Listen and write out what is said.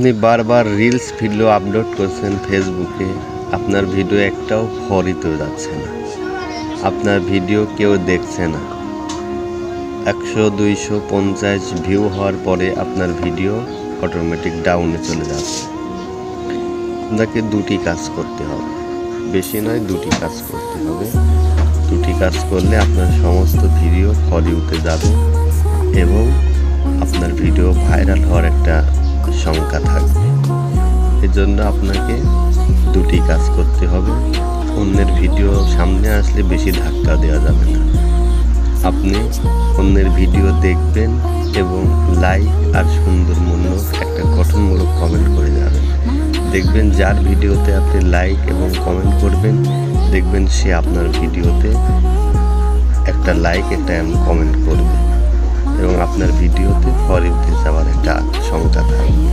আপনি বারবার reels video upload করছেন ফেসবুকে, আপনার ভিডিও একটাও ফরিতেও যাচ্ছে না, আপনার ভিডিও কেউ দেখছে না। 100, 200, 50 ভিউ হওয়ার পরে আপনার ভিডিও অটোমেটিক ডাউনে চলে যাচ্ছে। আপনাকে দুটি কাজ করতে হবে, বেশি নয়, দুটি কাজ করতে হবে। দুটি কাজ করলে আপনার সমস্ত ভিডিও ফরিতে যাবে এবং আপনার ভিডিও ভাইরাল হওয়ার একটা সংখ্যা থাকবে। এজন্য আপনাকে দুটি কাজ করতে হবে। অন্যের ভিডিও সামনে আসলে বেশি ধাক্কা দেওয়া যাবে না। আপনি অন্যের ভিডিও দেখবেন এবং লাইক আর সুন্দরমূলক একটা গঠনমূলক কমেন্ট করে যাবেন। দেখবেন যার ভিডিওতে আপনি লাইক এবং কমেন্ট করবেন, দেখবেন সে আপনার ভিডিওতে একটা লাইক একটা কমেন্ট করবে এবং আপনার ভিডিওতে ফরিতে যাওয়ার একটা সংখ্যা থাকবে।